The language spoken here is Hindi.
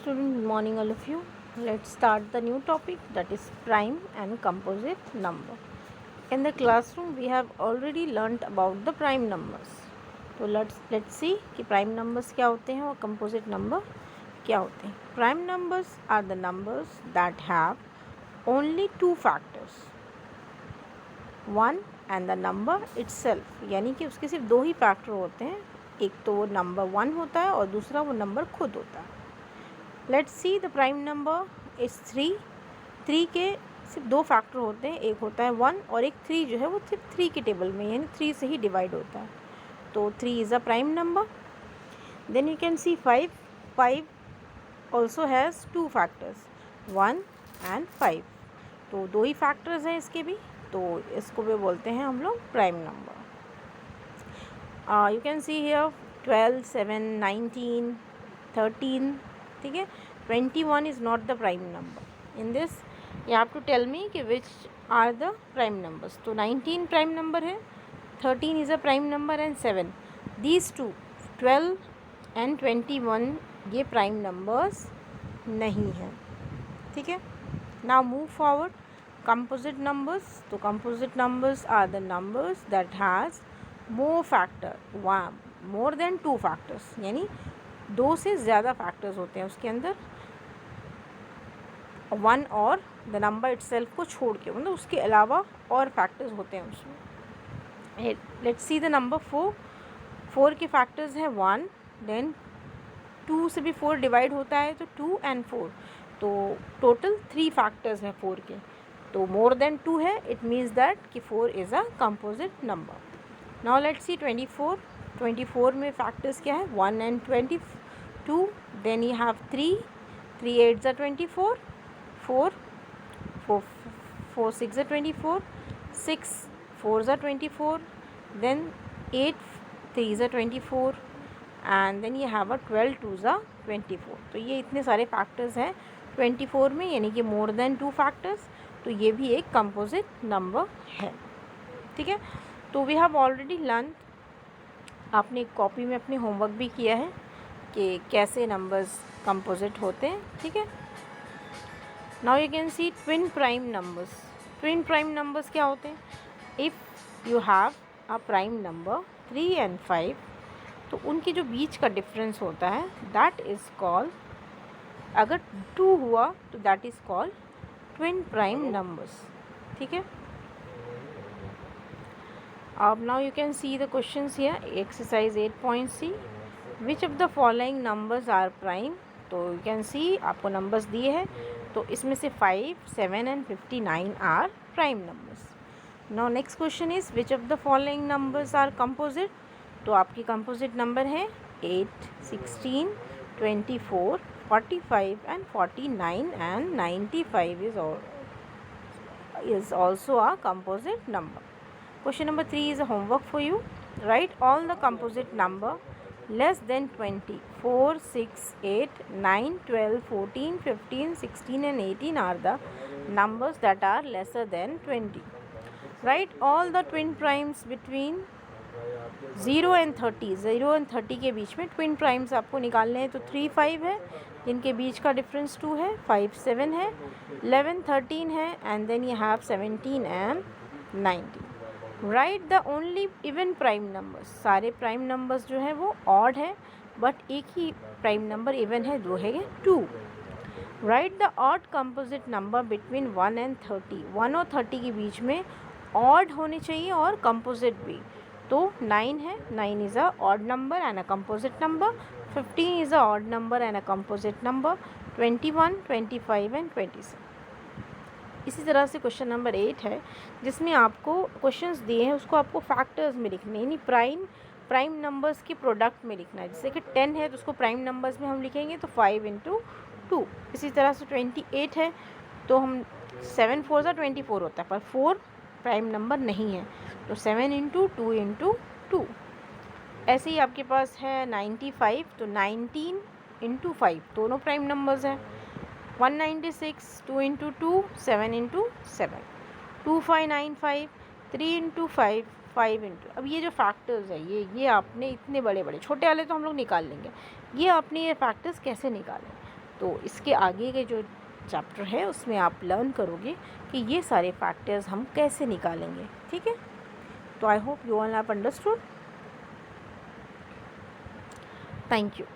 Student, good morning all of you. Let's start the new topic, that is prime and composite number. In the classroom we have already learnt about the prime numbers. तो let's see कि prime numbers क्या होते हैं और composite number क्या होते हैं. Prime numbers are the numbers that have only two factors, one and the number itself. यानी कि उसके सिर्फ दो ही फैक्टर होते हैं, एक तो वो नंबर 1 होता है और दूसरा वो नंबर खुद होता है. Let's see the prime number is 3 के सिर्फ दो फैक्टर होते हैं, एक होता है 1 और एक 3 जो है वो सिर्फ 3 के टेबल में यानी 3 से ही डिवाइड होता है. तो 3 is a prime number. Then you can see 5 also has 2 factors 1 and 5. तो दो ही फैक्टर्स हैं इसके भी, तो इसको भी बोलते हैं हम लोग prime number. You can see here 12, 7, 19, 13. ठीक है. 21 is not the prime number. In this you have to tell me कि which are the prime numbers. तो 19 प्राइम नंबर है, 13 is a prime number and 7. These two 12 and 21 ये प्राइम नंबर्स नहीं हैं. ठीक है. Now move forward. Composite numbers. तो composite numbers are the numbers that has more factor, more than 2 factors, यानी 2 से ज़्यादा फैक्टर्स होते हैं उसके अंदर, 1 और द नंबर इटसेल्फ को छोड़ के, मतलब उसके अलावा और फैक्टर्स होते हैं उसमें. लेट्स सी द नंबर 4 के फैक्टर्स हैं 1, देन 2 से भी 4 डिवाइड होता है तो 2 एंड 4, तो टोटल 3 फैक्टर्स हैं 4 के. तो मोर देन 2 है, इट मीन्स दैट कि 4 is a composite number. Now let's see 24 में फैक्टर्स क्या है 1 and 22. Then you have 3 8 are 24, 4 6 are 24, 6 4 are 24, then 8 3 are 24 and then you have a 12 2 are 24. तो ये इतने सारे फैक्टर्स हैं 24 में, यानी कि मोर देन 2 फैक्टर्स. तो ये भी एक कंपोजिट नंबर है. ठीक है. तो वी हैव ऑलरेडी लर्न, आपने कॉपी में अपने होमवर्क भी किया है कि कैसे नंबर्स कंपोजिट होते हैं. ठीक है. Now you can C twin prime numbers. Twin prime numbers क्या होते हैं? If you have a prime number 3 and 5, तो उनके जो बीच का डिफरेंस होता है दैट इज़ कॉल्ड, अगर 2 हुआ तो that is called twin prime numbers. ठीक है. Now you can see the questions here. Exercise 8.c. Which of the following numbers are prime? तो you can see आपको numbers दिए हैं, तो इसमें से 5, 7 and 59 are prime numbers. Now next question is which of the following numbers are composite? तो आपकी composite number है 8, 16, 24, 45 and 49 and 95 is also a composite number. Question number 3 is a homework for you. Write all the composite number less than 20. 4, 6, 8, 9, 12, 14, 15, 16 and 18 are the numbers that are lesser than 20. Write all the twin primes between 0 and 30. 0 and 30 के बीच में twin primes आपको निकालने हैं. तो 3, 5 है जिनके बीच का डिफरेंस 2 है, 5, 7 है, 11, 13 है and then you have 17 and 19. Right the only even prime numbers. सारे प्राइम नंबर्स जो हैं वो ऑड है, बट एक ही प्राइम नंबर इवन है, जो है 2. Right the odd composite number between 1 and 30. 1 और 30 के बीच में ऑड होने चाहिए और कंपोजिट भी. तो 9 है, 9 is a odd number and a composite number. 15 is a odd number and a composite number. 21, 25 and 26. इसी तरह से क्वेश्चन नंबर 8 है जिसमें आपको क्वेश्चंस दिए हैं, उसको आपको फैक्टर्स में लिखने, यानी प्राइम नंबर्स के प्रोडक्ट में लिखना है. जैसे कि 10 है तो उसको प्राइम नंबर्स में हम लिखेंगे तो 5 × 2. इसी तरह से 28 है तो हम 7 4 ज़ा 24 होता है, पर 4 प्राइम नंबर नहीं है, तो 7 × 2 × 2. ऐसे ही आपके पास है 95, तो 19 × 5 दोनों प्राइम नंबर्स हैं. 196, 2 × 2, 7 × 7. 2595, 3 × 5, 5 × अब ये जो फैक्टर्स है ये आपने इतने बड़े बड़े, छोटे वाले तो हम लोग निकाल लेंगे, ये आपने ये फैक्टर्स कैसे निकालें. तो इसके आगे के जो चैप्टर है उसमें आप लर्न करोगे कि ये सारे फैक्टर्स हम कैसे निकालेंगे, ठीक है। तो I hope you all have understood. Thank you.